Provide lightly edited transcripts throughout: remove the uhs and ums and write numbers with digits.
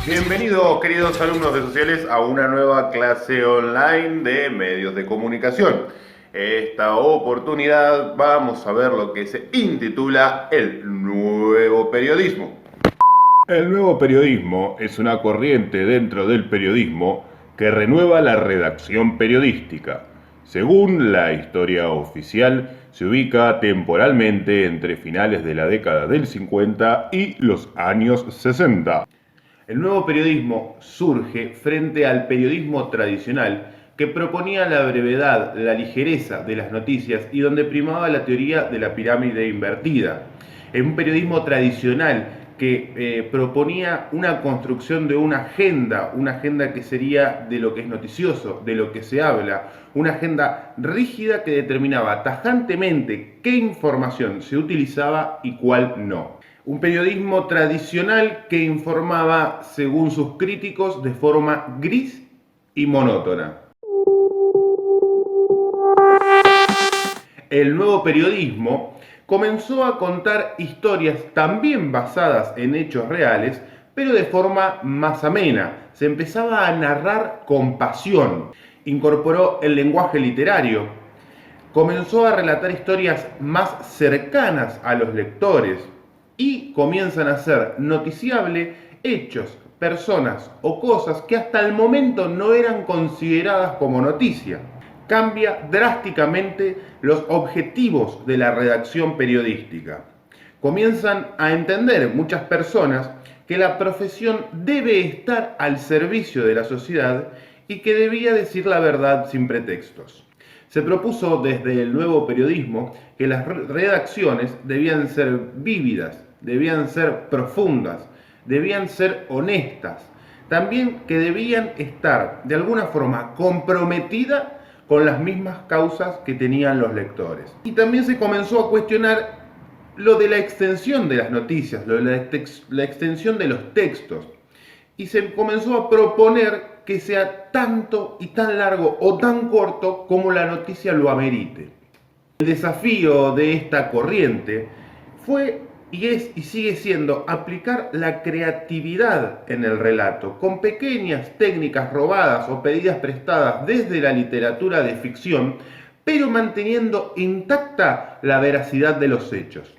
Bienvenidos, queridos alumnos de sociales, a una nueva clase online de medios de comunicación. Esta oportunidad vamos a ver lo que se intitula el nuevo periodismo. El nuevo periodismo es una corriente dentro del periodismo que renueva la redacción periodística. Según la historia oficial, se ubica temporalmente entre finales de la década del 50 y los años 60. El nuevo periodismo surge frente al periodismo tradicional que proponía la brevedad, la ligereza de las noticias y donde primaba la teoría de la pirámide invertida. Es un periodismo tradicional que proponía una construcción de una agenda que sería de lo que es noticioso, de lo que se habla, una agenda rígida que determinaba tajantemente qué información se utilizaba y cuál no. Un periodismo tradicional que informaba, según sus críticos, de forma gris y monótona. El nuevo periodismo comenzó a contar historias también basadas en hechos reales, pero de forma más amena. Se empezaba a narrar con pasión. Incorporó el lenguaje literario. Comenzó a relatar historias más cercanas a los lectores y comienzan a ser noticiable hechos, personas o cosas que hasta el momento no eran consideradas como noticia. Cambia drásticamente los objetivos de la redacción periodística. Comienzan a entender muchas personas que la profesión debe estar al servicio de la sociedad y que debía decir la verdad sin pretextos. Se propuso desde el nuevo periodismo que las redacciones debían ser vívidas, debían ser profundas, debían ser honestas, también que debían estar de alguna forma comprometidas con las mismas causas que tenían los lectores. Y también se comenzó a cuestionar lo de la extensión de las noticias, lo de la extensión de los textos. Y se comenzó a proponer que sea tanto y tan largo o tan corto como la noticia lo amerite. El desafío de esta corriente fue y es y sigue siendo aplicar la creatividad en el relato, con pequeñas técnicas robadas o pedidas prestadas desde la literatura de ficción, pero manteniendo intacta la veracidad de los hechos.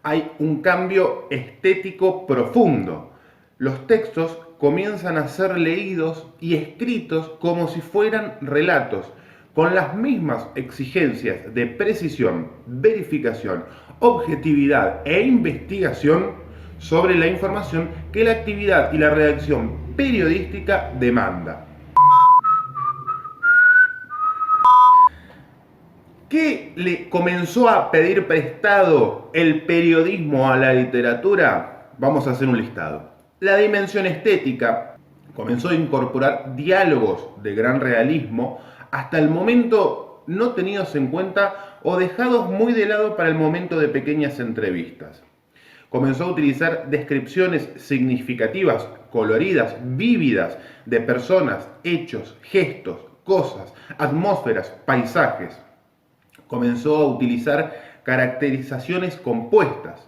Hay un cambio estético profundo. Los textos comienzan a ser leídos y escritos como si fueran relatos, con las mismas exigencias de precisión, verificación, objetividad e investigación sobre la información que la actividad y la redacción periodística demanda. ¿Qué le comenzó a pedir prestado el periodismo a la literatura? Vamos a hacer un listado. La dimensión estética comenzó a incorporar diálogos de gran realismo, hasta el momento no tenidos en cuenta o dejados muy de lado para el momento de pequeñas entrevistas. Comenzó a utilizar descripciones significativas, coloridas, vívidas de personas, hechos, gestos, cosas, atmósferas, paisajes. Comenzó a utilizar caracterizaciones compuestas.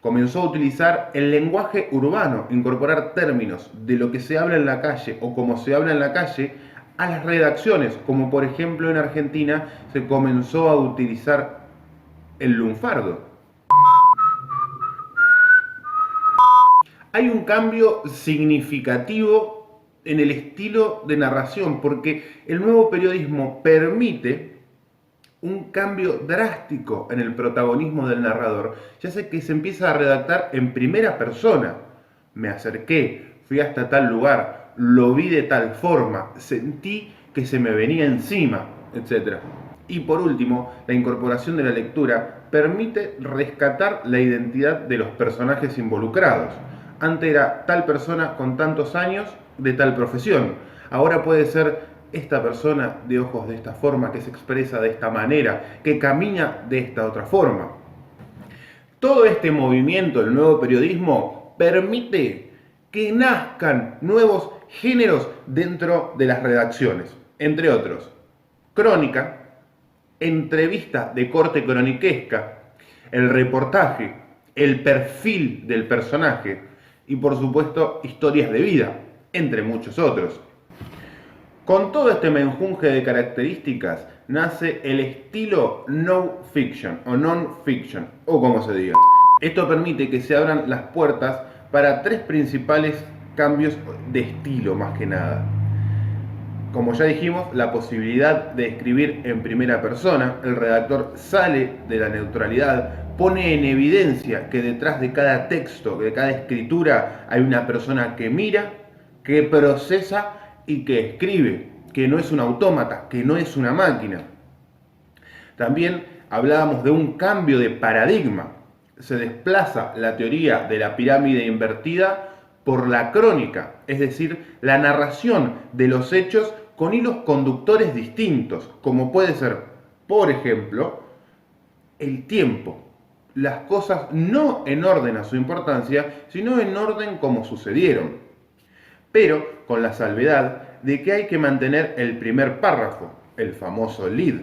Comenzó a utilizar el lenguaje urbano, incorporar términos de lo que se habla en la calle o como se habla en la calle a las redacciones, como por ejemplo en Argentina se comenzó a utilizar el lunfardo. Hay un cambio significativo en el estilo de narración, porque el nuevo periodismo permite un cambio drástico en el protagonismo del narrador, ya sé que se empieza a redactar en primera persona. Me acerqué, fui hasta tal lugar, lo vi de tal forma, sentí que se me venía encima, etc. Y por último, la incorporación de la lectura permite rescatar la identidad de los personajes involucrados. Antes era tal persona con tantos años de tal profesión. Ahora puede ser esta persona de ojos de esta forma, que se expresa de esta manera, que camina de esta otra forma. Todo este movimiento del nuevo periodismo permite que nazcan nuevos géneros dentro de las redacciones, entre otros, crónica, entrevista de corte croniquesca, el reportaje, el perfil del personaje, y por supuesto historias de vida, entre muchos otros. Con todo este menjunje de características nace el estilo no fiction o non-fiction, o como se diga. Esto permite que se abran las puertas para tres principales cambios de estilo más que nada. Como ya dijimos, la posibilidad de escribir en primera persona, el redactor sale de la neutralidad, pone en evidencia que detrás de cada texto, de cada escritura, hay una persona que mira, que procesa y que escribe, que no es un autómata, que no es una máquina. También hablábamos de un cambio de paradigma. Se desplaza la teoría de la pirámide invertida por la crónica, es decir, la narración de los hechos con hilos conductores distintos, como puede ser, por ejemplo, el tiempo. Las cosas no en orden a su importancia, sino en orden como sucedieron. Pero con la salvedad de que hay que mantener el primer párrafo, el famoso lead,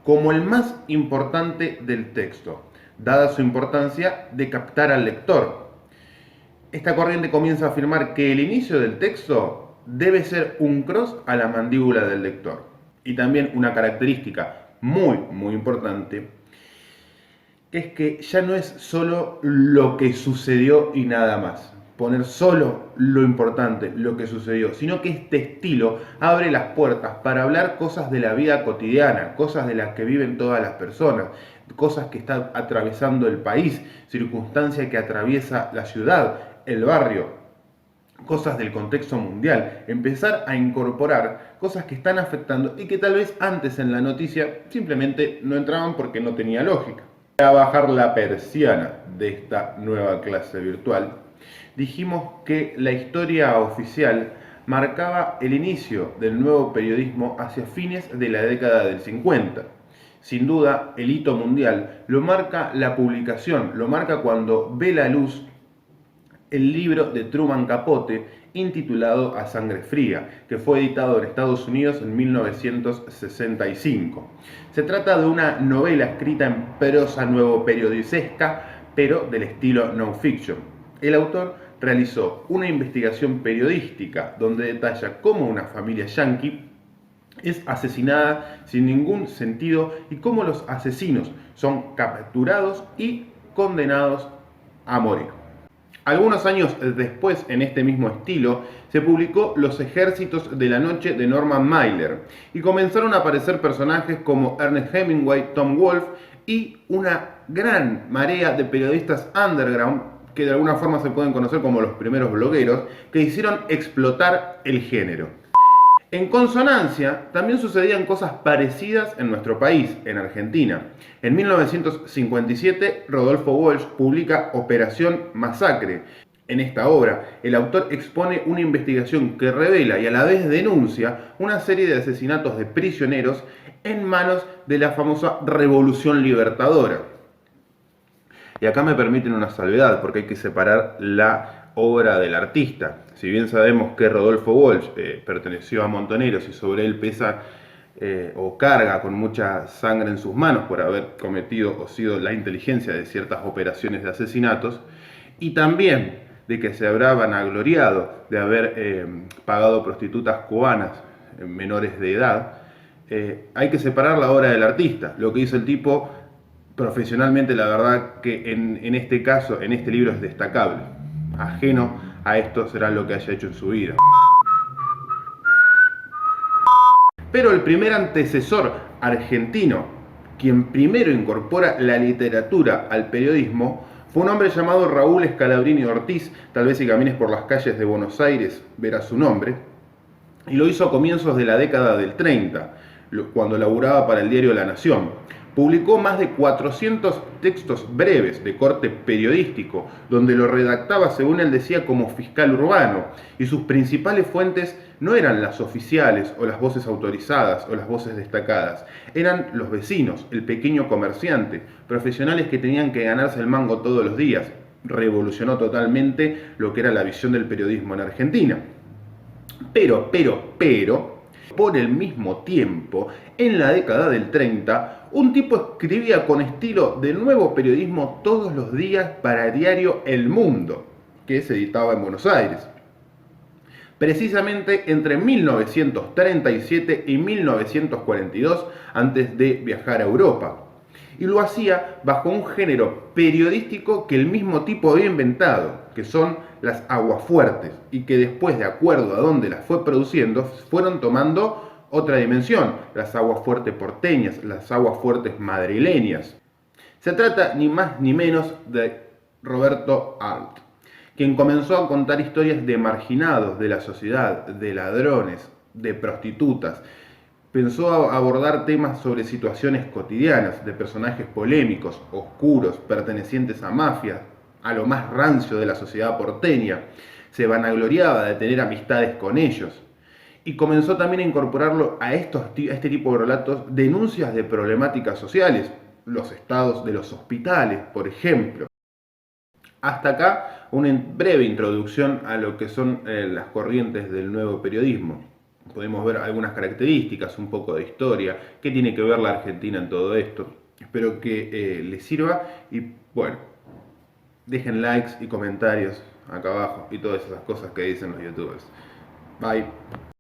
como el más importante del texto, dada su importancia de captar al lector. Esta corriente comienza a afirmar que el inicio del texto debe ser un cross a la mandíbula del lector. Y también una característica muy importante, que es que ya no es solo lo que sucedió y nada más. Poner solo lo importante, lo que sucedió, sino que este estilo abre las puertas para hablar cosas de la vida cotidiana, cosas de las que viven todas las personas, cosas que están atravesando el país, circunstancias que atraviesa la ciudad, el barrio, cosas del contexto mundial, empezar a incorporar cosas que están afectando y que tal vez antes en la noticia simplemente no entraban porque no tenía lógica. Para bajar la persiana de esta nueva clase virtual, dijimos que la historia oficial marcaba el inicio del nuevo periodismo hacia fines de la década del 50. Sin duda, el hito mundial lo marca la publicación, lo marca cuando ve la luz el libro de Truman Capote intitulado A Sangre Fría, que fue editado en Estados Unidos en 1965. Se trata de una novela escrita en prosa nuevo periodicesca, pero del estilo non-fiction. El autor realizó una investigación periodística donde detalla cómo una familia yanqui es asesinada sin ningún sentido y cómo los asesinos son capturados y condenados a morir. Algunos años después, en este mismo estilo, se publicó Los Ejércitos de la Noche de Norman Mailer y comenzaron a aparecer personajes como Ernest Hemingway, Tom Wolfe y una gran marea de periodistas underground que de alguna forma se pueden conocer como los primeros blogueros que hicieron explotar el género. En consonancia, también sucedían cosas parecidas en nuestro país, en Argentina. En 1957, Rodolfo Walsh publica Operación Masacre. En esta obra, el autor expone una investigación que revela y a la vez denuncia una serie de asesinatos de prisioneros en manos de la famosa Revolución Libertadora. Y acá me permiten una salvedad, porque hay que separar la obra del artista. Si bien sabemos que Rodolfo Walsh perteneció a Montoneros y sobre él pesa o carga con mucha sangre en sus manos por haber cometido o sido la inteligencia de ciertas operaciones de asesinatos, y también de que se habrá vanagloriado de haber pagado prostitutas cubanas menores de edad, hay que separar la obra del artista. Lo que hizo el tipo profesionalmente, la verdad que en este caso, en este libro es destacable. Ajeno a esto será lo que haya hecho en su vida. Pero el primer antecesor argentino, quien primero incorpora la literatura al periodismo, fue un hombre llamado Raúl Scalabrini Ortiz. Tal vez si camines por las calles de Buenos Aires verás su nombre. Y lo hizo a comienzos de la década del 30, cuando laburaba para el diario La Nación. Publicó más de 400 textos breves de corte periodístico, donde lo redactaba, según él decía, como fiscal urbano, y sus principales fuentes no eran las oficiales o las voces autorizadas o las voces destacadas, eran los vecinos, el pequeño comerciante, profesionales que tenían que ganarse el mango todos los días. Revolucionó totalmente lo que era la visión del periodismo en Argentina. Pero, por el mismo tiempo, en la década del 30, un tipo escribía con estilo de nuevo periodismo todos los días para el diario El Mundo. que se editaba en Buenos Aires. Precisamente entre 1937 y 1942, antes de viajar a Europa. Y lo hacía bajo un género periodístico que el mismo tipo había inventado, que son las aguafuertes, y que después, de acuerdo a dónde las fue produciendo, fueron tomando otra dimensión, las aguafuertes porteñas, las aguafuertes madrileñas. Se trata ni más ni menos de Roberto Arlt, quien comenzó a contar historias de marginados de la sociedad, de ladrones, de prostitutas. Pensó a abordar temas sobre situaciones cotidianas, de personajes polémicos, oscuros, pertenecientes a mafias, a lo más rancio de la sociedad porteña. Se vanagloriaba de tener amistades con ellos. Y comenzó también a incorporarlo a este tipo de relatos, denuncias de problemáticas sociales, los estados de los hospitales, por ejemplo. Hasta acá una breve introducción a lo que son las corrientes del nuevo periodismo. Podemos ver algunas características, un poco de historia, qué tiene que ver la Argentina en todo esto. Espero que les sirva y bueno, dejen likes y comentarios acá abajo y todas esas cosas que dicen los youtubers. Bye.